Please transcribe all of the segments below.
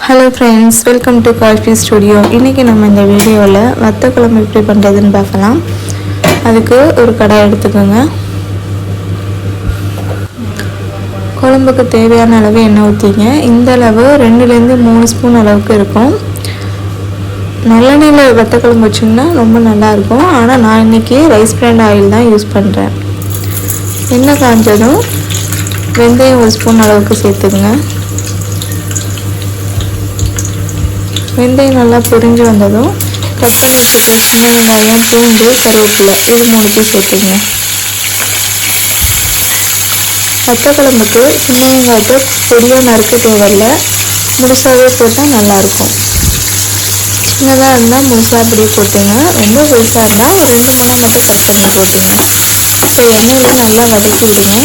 Hello friends, welcome to Kashmir studio. இன்றைக்கி நம்ம இந்த வீடியோவில் வத்த குழம்பு எப்படி பண்ணுறதுன்னு பார்க்கலாம். அதுக்கு ஒரு கடாய் எடுத்துக்கோங்க. குழம்புக்கு தேவையான அளவு எண்ணெய் ஊற்றிங்க. இந்த அளவு 2-3 ஸ்பூன் அளவுக்கு இருக்கும். நல்லெண்ணெயில் வத்த குழம்பு வச்சிங்கன்னா ரொம்ப நல்லாயிருக்கும். ஆனால் நான் இன்றைக்கி ரைஸ் பிராண்ட் ஆயில் தான் யூஸ் பண்ணுறேன். எண்ணெய் காஞ்சதும் வெந்தயம் 1 ஸ்பூன் அளவுக்கு சேர்த்துக்குங்க. வெந்தயம் நல்லா பொரிஞ்சு வந்ததும் கட் பண்ணி வச்சுருக்க சின்ன வெங்காயம், பூண்டு, கருவேப்பிலை இது 3 சேர்த்துங்க. வத்த குழம்புக்கு சின்ன வெங்காயத்தை பொடியாக நறுக்க தேவையில்லை, முழுசாகவே போட்டால் நல்லாயிருக்கும். சின்னதாக இருந்தால் முழுசாக அப்படியே போட்டுங்க. ரொம்ப பெருசாக இருந்தால் ஒரு 2-3 மட்டும் கட் பண்ணி போட்டுங்க. இப்போ எண்ணெயில் நல்லா வதக்கி விடுங்க.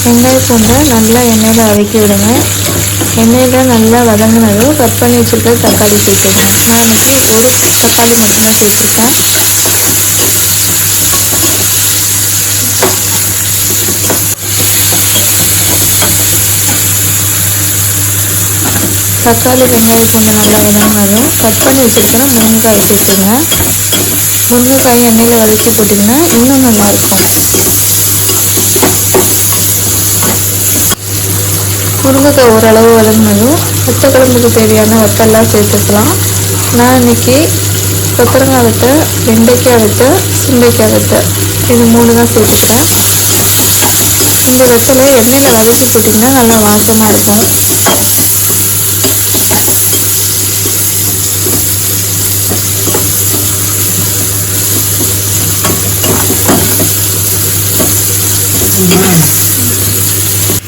வெங்காயம் பூண்டை நல்லா எண்ணெயில் வதக்கி விடுங்க. எண்ணெயில் நல்லா வதங்கினதும் கட் பண்ணி வச்சுருக்க தக்காளி சேர்த்துங்க. நான் இன்றைக்கி ஒரு தக்காளி மட்டும்தான் சேர்த்துருக்கேன். தக்காளி வெங்காயம் பூண்டு நல்லா வதங்கினதும் கட் பண்ணி வச்சுருக்கிற முருங்கைக்காய் சேர்த்துங்க. முருங்கைக்காய் எண்ணெயில் வதக்கி போட்டிங்கன்னா இன்னும் நல்லாயிருக்கும். முருங்கைக்காய் ஓரளவு வதங்கினதும் வத்த குழம்புக்கு தேவையான வத்தெல்லாம் சேர்த்துக்கலாம். நான் இன்றைக்கி கொத்தரங்காய் வத்தை, வெண்டைக்காய் வத்தை, சுண்டைக்காய் வத்தை இது 3 தான் சேர்த்துக்கிறேன். இந்த வத்தலை எண்ணெயில் வதக்கி போட்டிங்கன்னா நல்லா வாசமாக இருக்கும்.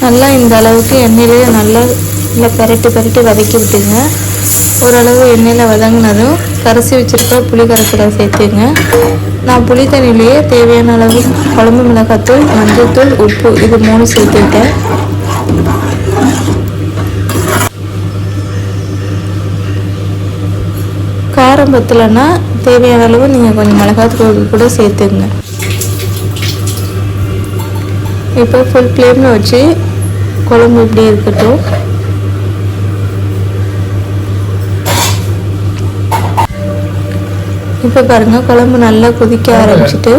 நல்லா இந்த அளவுக்கு எண்ணெயிலே நல்லா பரட்டி வதக்கி விட்டுங்க. ஓரளவு எண்ணெயில் வதங்கினதும் கரைச்சி வச்சுருக்க புளி கரைசலை சேர்த்துங்க. நான் புளி தண்ணியிலேயே தேவையான அளவு குழம்பு மிளகாத்தூள், மஞ்சள்தூள், உப்பு இது 3 சேர்த்துக்கிட்டேன். காரம் பத்தலைன்னா தேவையான அளவு நீங்கள் கொஞ்சம் மிளகாத்தூள் கூட சேர்த்துங்க. இப்போ ஃபுல் ஃப்ளேமில் வச்சு குழம்பு இப்படி இருக்கட்டும். இப்போ பாருங்கள், குழம்பு நல்லா கொதிக்க ஆரம்பிச்சிட்டு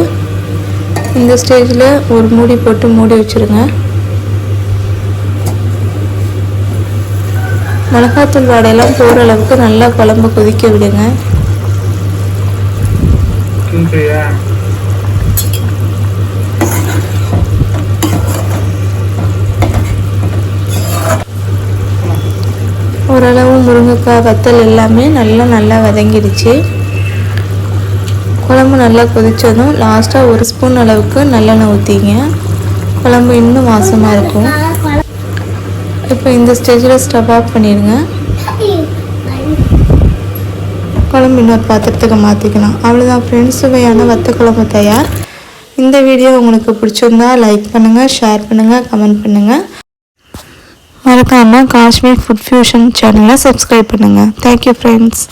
இந்த ஸ்டேஜில் ஒரு மூடி போட்டு மூடி வச்சுருங்க. மிளகாத்தூள் வாடையெல்லாம் போகிற அளவுக்கு நல்லா குழம்பு கொதிக்க விடுங்க. ஓரளவு முருங்கைக்காய் வத்தல் எல்லாமே நல்லா வதங்கிடுச்சு. குழம்பு நல்லா கொதித்ததும் லாஸ்ட்டாக 1 ஸ்பூன் அளவுக்கு நல்லெண்ணெய் ஊற்றிங்க. குழம்பு இன்னும் வாசமாக இருக்கும். இப்போ இந்த ஸ்டேஜில் ஸ்டவ் ஆஃப் பண்ணிடுங்க. குழம்பு இன்னொரு பாத்திரத்துக்கு மாற்றிக்கலாம். அவ்வளோதான் ஃப்ரெண்ட்ஸ், சுவையான வத்த குழம்பு தயார். இந்த வீடியோ உங்களுக்கு பிடிச்சிருந்தா லைக் பண்ணுங்கள், ஷேர் பண்ணுங்கள், கமெண்ட் பண்ணுங்கள். மறக்காமல் காஷ்மீர் ஃபுட் ஃபியூஷன் சேனலை சப்ஸ்கிரைப் பண்ணுங்கள். Thank you friends.